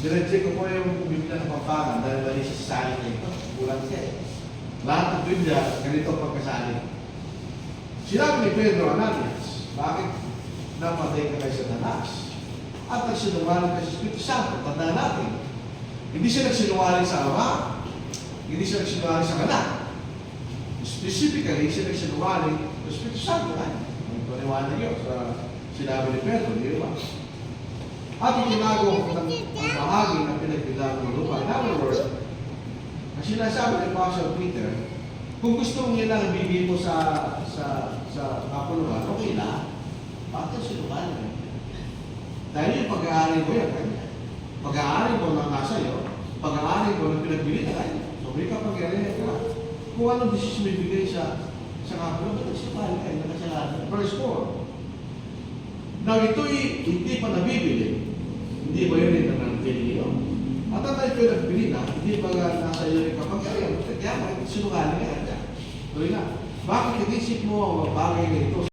Diretso ko po yung Biblia ng Pampangan dahil mali sa sasali na ito. Kulang siya eh. Lahat ng Biblia, ganito ang pagkasali. Sinabi ni Pedro, Ananias, bakit namatay ka kay Satanas? At nagsinungaling kay Espiritu Santo, tandaan natin. Hindi siya nagsinungaling sa Ama, hindi siya nagsinungaling sa Anak. Specifically, siya nagsinungaling sa Espiritu Santo. Ang paniwala niyo sa sinabi ni Pedro, di ba? At itinago ng bahagi ng pinagbilang ng lupa. In other words, ang sinasabi ni Apostle Peter, kung gusto mong yan ang ibigay mo sa kapuluhan, okay lang. Bakit sinungaling? Dahil yung pag-aari ko yan, kanya. Pag-aari ko lang nasa iyo, pag-aari ko ng pinagbili na kanya. So, may kapangyarihan ka. Kung anong decision may bigay sa kapuluhan, sinungaling kayo na kasalanan. Verse 4. Now, ito'y hindi pa nabibili. Hindi ba yun yung nananggili niyo? At ang tayo nagbili na, hindi ba nasa iyo yung kapangyarihan? Kaya sinungaling ka. Tuloy na. Bakit inisip mo ang bagay na ito?